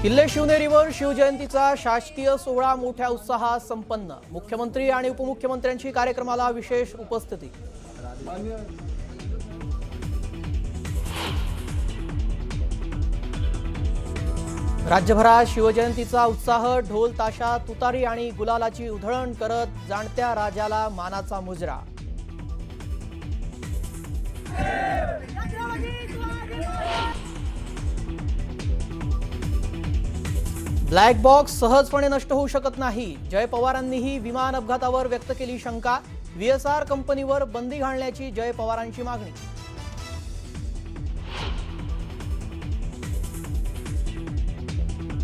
किल्ले शिवनेरीवर शिवजयंतीचा शासकीय सोहळा मोठ्या उत्साहात संपन्न। मुख्यमंत्री आणि उपमुख्यमंत्र्यांची कार्यक्रमाला विशेष उपस्थिती। राज्यभरात शिवजयंतीचा उत्साह, ढोल ताशा तुतारी आणि गुलालाची उधळण करत जाणत्या राजाला मानाचा मुजरा। ब्लॅक बॉक्स सहजपणे नष्ट होऊ शकत नाही। जय पवारांनीही विमान अपघातावर व्यक्त केली शंका। व्हीएसआर कंपनीवर बंदी घालण्याची जय पवारांची मागणी।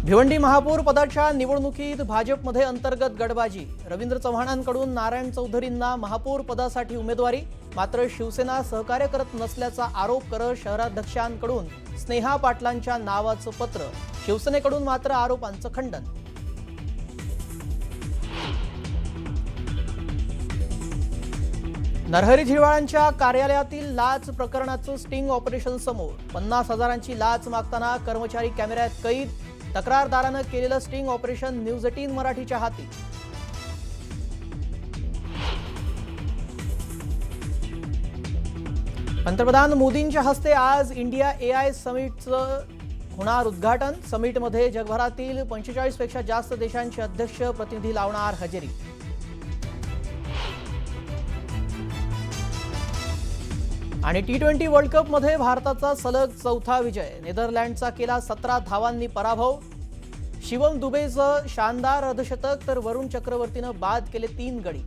भिवंडी महापौर पदाच्या निवडणुकीत भाजपमध्ये अंतर्गत गडबाजी। रवींद्र चव्हाणांकडून नारायण चौधरींना महापौर पदासाठी उमेदवारी, मात्र शिवसेना सहकार्य करत नसल्याचा आरोप करत शहराध्यक्षांकडून स्नेहा पाटलांच्या नावाचं पत्र। शिवसेनेकडून मात्र आरोपांचं खंडन। नरहरी झिरवाळांच्या कार्यालयातील लाच प्रकरणाचं स्टिंग ऑपरेशन समोर। 50,000ची लाच मागताना कर्मचारी कॅमेऱ्यात कैद। तक्रारदारानं केलेलं स्टिंग ऑपरेशन न्यूज 18 मराठीच्या हाती। पंतप्रधान मोदींच्या हस्ते आज इंडिया AI समिटचं होणार उद्घाटन। समिटमध्ये जगभरातील 45 पेक्षा जास्त देशांचे अध्यक्ष प्रतिनिधी लावणार हजेरी। आणि T20 वर्ल्ड कप मध्ये भारताचा सलग चौथा विजय। नेदरलँडचा केला 17 धावांनी पराभव। शिवम दुबेचं शानदार अर्धशतक तर वरुण चक्रवर्तीनं बाद केले 3 गडी।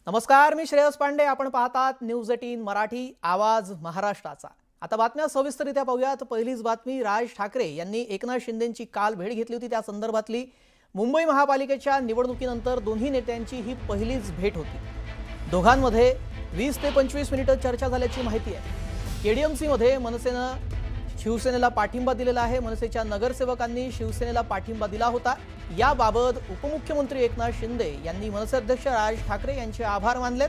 नमस्कार, मी श्रेयस पांडे। आपण पाहतात न्यूज 18 मराठी, आवाज महाराष्ट्राचा। आता बातम्या सविस्तररित्या पाहूयात। पहिलीच बातमी, राज ठाकरे यांनी एकनाथ शिंदेंची काल भेट घेतली होती, त्या संदर्भातली। मुंबई महापालिकेच्या निवडणुकीनंतर दोन्ही नेत्यांची ही पहिलीच भेट होती। दोघांमध्ये 20 ते 25 मिनिटं चर्चा झाल्याची माहिती आहे। KDMC मध्ये मनसेनं शिवसेनेला पाठिंबा दिलेला आहे। मनसेच्या नगरसेवकांनी शिवसेनेला पाठिंबा दिला होता। याबाबत उपमुख्यमंत्री एकनाथ शिंदे यांनी मनसे अध्यक्ष राज ठाकरे यांचे आभार मानलेत,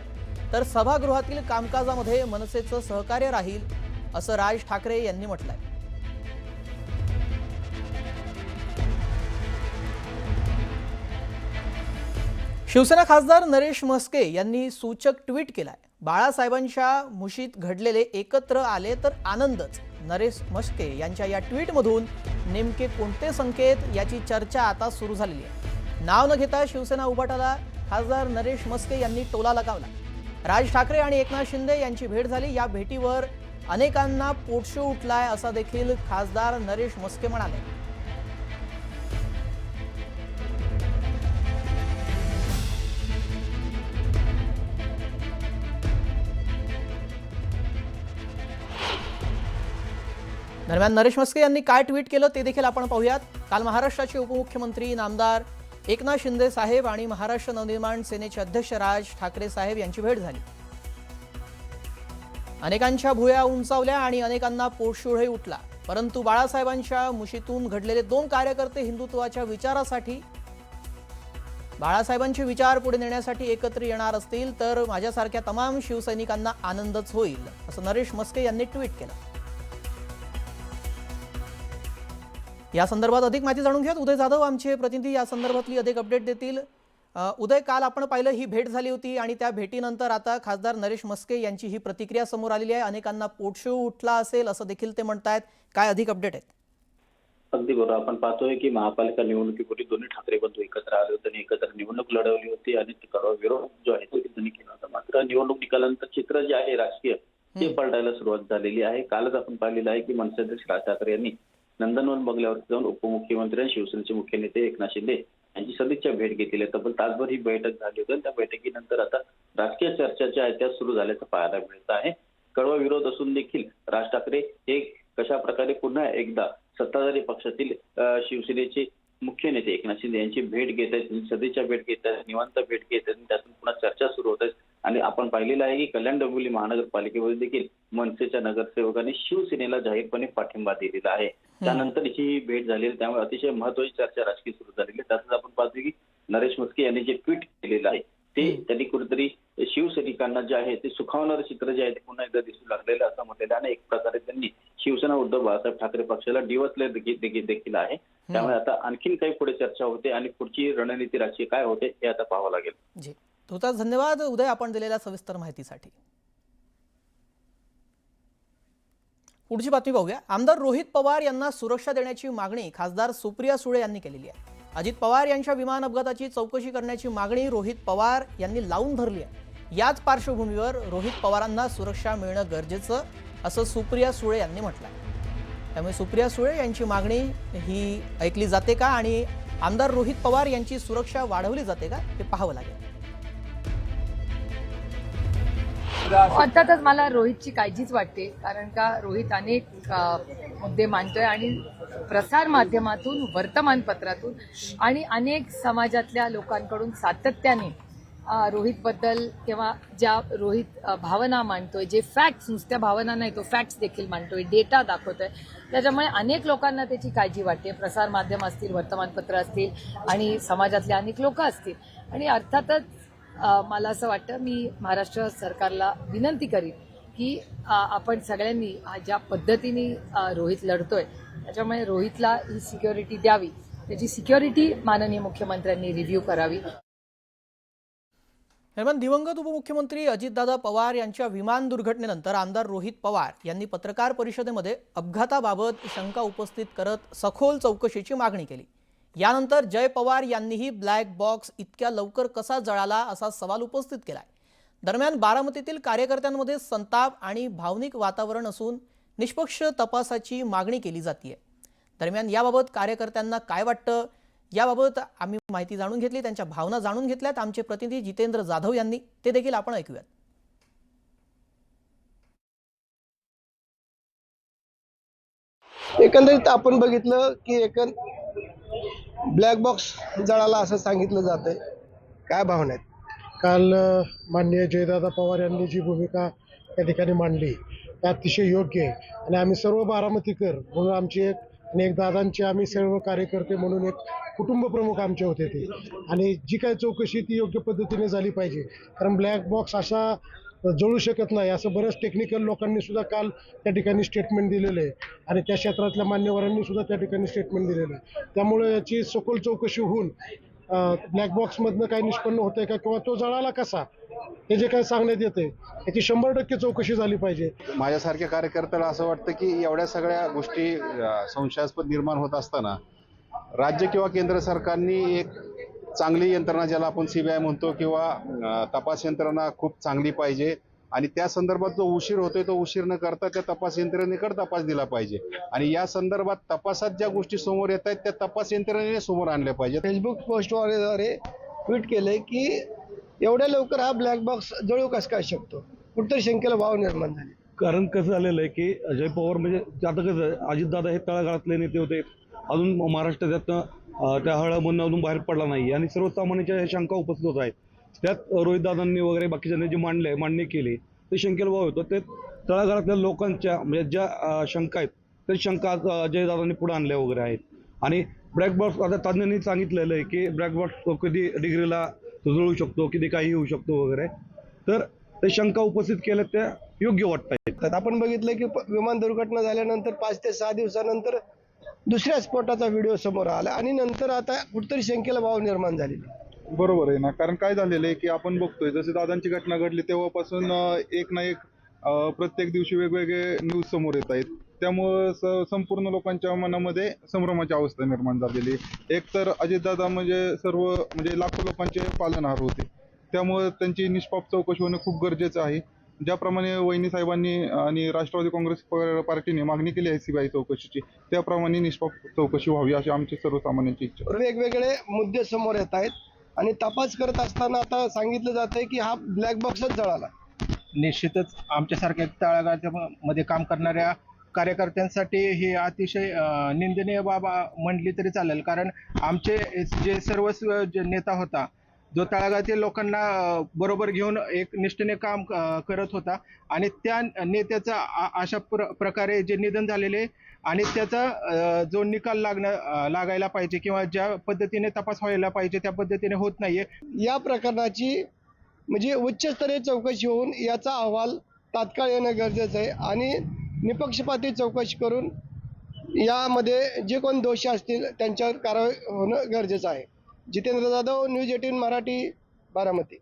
तर सभागृहातील कामकाजामध्ये मनसेचं सहकार्य राहील असं राज ठाकरे यांनी म्हटलंय। शिवसेना खासदार नरेश म्हस्के यांनी सूचक ट्विट केलाय। बाळासाहेबांच्या मुशीत घडलेले एकत्र आले तर आनंदच। नरेश म्हस्के यांच्या या ट्विटमधून नेमके कोणते संकेत याची चर्चा आता सुरू झालेली आहे। नाव न घेता शिवसेना उभाटाला खासदार नरेश म्हस्के यांनी टोला लगावला। राज ठाकरे आणि एकनाथ शिंदे यांची भेट झाली। या भेटीवर अनेकांना पोटशू उठलाय असा देखील खासदार नरेश म्हस्के म्हणाले। दरम्यान नरेश म्हस्के यांनी काय ट्विट केलं ते देखील आपण पाहूयात। काल महाराष्ट्राचे उपमुख्यमंत्री नामदार एकनाथ शिंदे साहेब आणि महाराष्ट्र नवनिर्माण सेनेचे अध्यक्ष राज ठाकरे साहेब यांची भेट झाली। अनेकांच्या भुवया उंचावल्या आणि अनेकांना पोटशूळही उठला, परंतु बाळासाहेबांच्या मुशीतून घडलेले 2 कार्यकर्ते हिंदुत्वाच्या विचारासाठी, बाळासाहेबांचे विचार पुढे नेण्यासाठी एकत्र येणार असतील तर माझ्यासारख्या तमाम शिवसैनिकांना आनंदच होईल असं नरेश म्हस्के यांनी ट्विट केलं। या संदर्भात अधिक माहिती जाणून घेऊयात। उदय जाधव आमचे प्रतिनिधी या संदर्भातली अधिक अपडेट देतील। उदय, काल आपण पाहिलं ही भेट झाली होती आणि त्या भेटीनंतर आता खासदार नरेश म्हस्के यांची ही प्रतिक्रिया समोर आलेली आहे। अनेकांना पोटशू उठला असेल असं देखील ते म्हणतायत। काय अधिक अपडेट आहेत? अगदी बरोबर, आपण पाहतोय की महापालिका निवडणुकीपूर्वी दोन्ही ठाकरे बंधू एकत्र आले होते आणि एकत्र निवडणूक लढवली होती आणि त्याचा विरोध जो आहे तो त्यांनी केला होता। मात्र निवडणूक निकालानंतर चित्र जे आहे राजकीय ते पलटायला सुरुवात झालेली आहे। कालच आपण पाहिलेलं आहे की मनसे अध्यक्ष राज ठाकरे यांनी नंदनवन बंगल्यावर जाऊन उपमुख्यमंत्री आणि शिवसेनेचे मुख्य नेते एकनाथ शिंदे यांची सदिच्छा भेट घेतली आहे। तब्बल तासभर ही बैठक झाली होती। त्या बैठकीनंतर आता राजकीय चर्चा ज्या आहेत त्या सुरू झाल्याचं पाहायला मिळत आहे। कडवा विरोध असून देखील राज ठाकरे हे कशा प्रकारे पुन्हा एकदा सत्ताधारी पक्षातील शिवसेनेचे मुख्य नेते एकनाथ शिंदे यांची भेट घेत आहेत, सदिच्छा भेट घेत आहेत, निवांत भेट घेत आहेत, त्यातून पुन्हा चर्चा सुरू होत आहे आणि आपण पाहिलेलं आहे की कल्याण डोंबिवली महानगरपालिकेमध्ये देखील मनसेच्या नगरसेवकांनी शिवसेनेला जाहीरपणे पाठिंबा दिलेला आहे. त्यानंतर ही भेट झालेली, त्यामुळे अतिशय महत्वाची चर्चा राजकीय सुरू झालेली. तसंच आपण पाहतो की नरेश म्हस्के यांनी जे ट्विट केलेलं आहे ते त्यांनी कुठेतरी शिवसैनिकांना जे आहे ते सुखावणारं चित्र जे आहे ते पुन्हा एकदा दिसू लागलेलं असं म्हटलेलं आहे. आणि एक प्रकारे त्यांनी शिवसेना उद्धव बाळासाहेब ठाकरे पक्षाला डिवचले देखील आहे. त्यामुळे आता आणखीन काही पुढे चर्चा होते आणि पुढची रणनीती राजकीय काय होते हे आता पाहावं लागेल. जी, तुझा धन्यवाद उदय, आपण दिलेल्या सविस्तर माहितीसाठी. पुढची बातमी पाहूया. आमदार रोहित पवार यांना सुरक्षा देण्याची मागणी खासदार सुप्रिया सुळे यांनी केलेली आहे. अजित पवार यांच्या विमान अपघाताची चौकशी करण्याची मागणी रोहित पवार यांनी लावून धरली आहे. याच पार्श्वभूमीवर रोहित पवारांना सुरक्षा मिळणं गरजेचं असं सुप्रिया सुळे यांनी म्हटलंय. त्यामुळे सुप्रिया सुळे यांची मागणी ही ऐकली जाते का आणि आमदार रोहित पवार यांची सुरक्षा वाढवली जाते का हे पाहावं लागेल. अर्थातच मला रोहितची काळजीच वाटते, कारण का रोहित अनेक मुद्दे मांडतोय आणि प्रसार माध्यमातून, वर्तमानपत्रातून आणि अनेक समाजातल्या लोकांकडून सातत्याने रोहितबद्दल किंवा ज्या रोहित भावना मांडतोय, जे फॅक्ट्स, नुसत्या भावना नाही तो फॅक्ट्स देखील मांडतोय, डेटा दाखवतोय, त्याच्यामुळे अनेक लोकांना त्याची काळजी वाटते. प्रसार माध्यम असतील, वर्तमानपत्र असतील आणि समाजातले अनेक लोक असतील. आणि अर्थातच मला असं वाटतं, मी महाराष्ट्र सरकारला विनंती करीन की आपण सगळ्यांनी ज्या पद्धतीने रोहित लढतोय त्याच्यामुळे रोहितला ही सिक्युरिटी द्यावी, त्याची सिक्युरिटी माननीय मुख्यमंत्र्यांनी रिव्ह्यू करावी. दरम्यान दिवंगत उपमुख्यमंत्री अजितदादा पवार यांच्या विमान दुर्घटनेनंतर आमदार रोहित पवार यांनी पत्रकार परिषदेमध्ये अपघाताबाबत शंका उपस्थित करत सखोल चौकशीची मागणी केली. यानंतर जय पवार यांनीही ब्लॅक बॉक्स इतक्या लवकर कसा जळाला असा सवाल उपस्थित केलाय. दरम्यान बारामतीतील कार्यकर्त्यांमध्ये संताप आणि भावनिक वातावरण असून निष्पक्ष तपासाची मागणी केली जाते. दरम्यान याबाबत कार्यकर्त्यांना काय वाटतं याबाबत आम्ही माहिती जाणून घेतली, त्यांच्या भावना जाणून घेतल्यात आमचे प्रतिनिधी जितेंद्र जाधव यांनी, ते देखील आपण ऐकूयात. एकंदरीत आपण बघितलं की ब्लॅक बॉक्स जळाला असं सांगितलं जातंय. काय भावना आहेत? काल माननीय जयदादा पवार यांनी जी भूमिका त्या ठिकाणी मांडली ते अतिशय योग्य आहे आणि आम्ही सर्व बारामतीकर म्हणून आमची एक दादांचे आम्ही सर्व कार्यकर्ते म्हणून एक कुटुंब प्रमुख आमचे होते ते, आणि जी काही चौकशी ती योग्य पद्धतीने झाली पाहिजे. कारण ब्लॅक बॉक्स असा जळू शकत नाही असं बऱ्याच टेक्निकल लोकांनी सुद्धा काल त्या ठिकाणी स्टेटमेंट दिलेलं आहे आणि त्या क्षेत्रातल्या मान्यवरांनी सुद्धा त्या ठिकाणी स्टेटमेंट दिलेलं आहे. त्यामुळे याची सखोल चौकशी होऊन ब्लॅक बॉक्समधनं काही निष्पन्न होतंय का किंवा तो जळाला कसा हे जे काही सांगण्यात येते याची 100% चौकशी झाली पाहिजे. माझ्यासारख्या कार्यकर्त्याला असं वाटतं की एवढ्या सगळ्या गोष्टी संशयास्पद निर्माण होत असताना राज्य किंवा केंद्र सरकारने एक चांगली यंत्रणा, ज्याला आपण CBI म्हणतो, किंवा तपास यंत्रणा खूप चांगली पाहिजे आणि त्या संदर्भात जो उशीर होतोय तो उशीर न करता त्या तपास यंत्रणेकडे तपास दिला पाहिजे आणि या संदर्भात तपासात ज्या गोष्टी समोर येत आहेत त्या तपास यंत्रणेने समोर आणल्या पाहिजेत. फेसबुक पोस्टद्वारे ट्विट केलंय की एवढ्या लवकर हा ब्लॅक बॉक्स जळू कसं काय शकतो, कुठतरी शंकेला वाव निर्माण झाली. कारण कसं झालेलं आहे की अजय पवार म्हणजे आता कसं अजितदादा हे तळागाळातले नेते होते, अजून महाराष्ट्र त्यातनं त्या हळमधून बाहेर पडला नाही आणि सर्वसामान्यांच्या शंका उपस्थित होत आहेत. त्यात रोहितदादांनी वगैरे बाकीच्यांनी जे मांडणी केली ते शंकेला वाव होतं. ते तळागाळातल्या लोकांच्या म्हणजे ज्या शंका आहेत त्या शंका अजयदादांनी पुढे आणल्या वगैरे आहेत. आणि ब्लॅक बॉक्स आता तज्ज्ञांनी सांगितलेलं आहे की ब्लॅक बॉक्स कधी डिग्रीला जळू शकतो, कधी काही होऊ शकतो वगैरे, तर ते शंका उपस्थित केल्या त्या योग्य वाटतात. आपण बघितलं की विमान दुर्घटना झाल्यानंतर 5 ते 6 दिवसानंतर दुसऱ्या स्फोटाचा व्हिडिओ समोर आला आणि नंतर आता कुठतरी शंकेला वाव निर्माण झालेली. बरोबर आहे ना, कारण काय झालेलं आहे की आपण बघतोय जसे दादांची घटना घडली तेव्हापासून एक ना एक प्रत्येक दिवशी वेगवेगळे न्यूज समोर येत आहेत. त्यामुळं संपूर्ण लोकांच्या मनामध्ये संभ्रमाची अवस्था निर्माण झालेली. एक तर अजितदादा म्हणजे लाखो लोकांचे पालनहार होते, त्यामुळे त्यांची निष्पाप चौकशी होणं खूप गरजेचं आहे. ज्याप्रमाणे वहिनी साहेबांनी आणि राष्ट्रवादी काँग्रेस पार्टीने मागणी केली आहे CBI चौकशीची, त्याप्रमाणे निष्पाप चौकशी व्हावी अशी आमची सर्वसामान्यांची इच्छा. वेगवेगळे मुद्दे समोर येत आहेत आणि तपास करत असताना आता सांगितलं जात आहे की हा ब्लॅक बॉक्सच जळाला. निश्चितच आमच्यासारख्या तळागाळाच्या मध्ये काम करणाऱ्या कार्यकर्त्यांसाठी हे अतिशय निंदनीय बाब म्हणली तरी चालेल. कारण आमचे जे सर्वस्व जे नेता होता जो तळागाळातील लोकांना बरोबर घेऊन एक निष्ठेने काम करत होता आणि त्या नेत्याचा अशा प्रकारे जे निधन झालेले आणि त्याचा जो निकाल लागायला पाहिजे किंवा ज्या पद्धतीने तपास व्हायला पाहिजे त्या पद्धतीने होत नाहीये. या प्रकरणाची म्हणजे उच्चस्तरीय चौकशी होऊन याचा अहवाल तात्काळ येणं गरजेचं आहे आणि निपक्षपाती चौकशी करून यामध्ये जे कोण दोषी असतील त्यांच्यावर कारवाई होणं गरजेचं आहे. जितेंद्र जाधव, न्यूज 18 मराठी, बारामती.